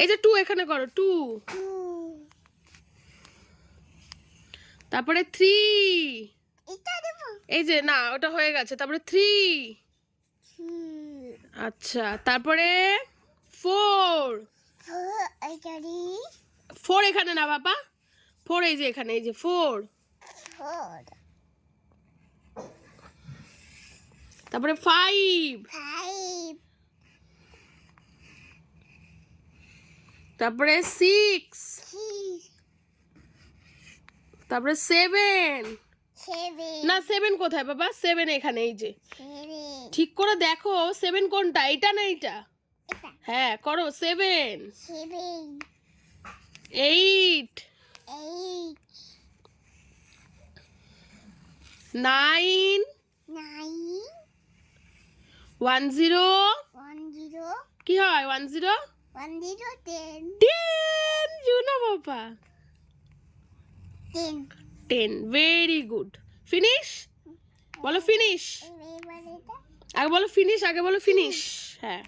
এই যে 2 এখানে করো 2। তারপরে 3। এই যে না ওটা হয়ে গেছে, তারপরে 3। আচ্ছা তারপরে 4। 4 এখানে না বাবা, 4 এই যে এখানে, এই যে 4। তারপরে 5। তারপরে 6। তারপরে 7। না 7 কোথায় বাবা? 7 এখানে, এই যে ঠিক করে দেখো 7 কোনটা, এটা না এটা? হ্যাঁ করো 7। 8। 9। 10। কি হয় 10? 10 জুনা বাবা। 10 ভেরি গুড। ফিনিশ বলো, ফিনিশ আগে বলো, ফিনিশ আগে বলো, ফিনিশ। হ্যাঁ।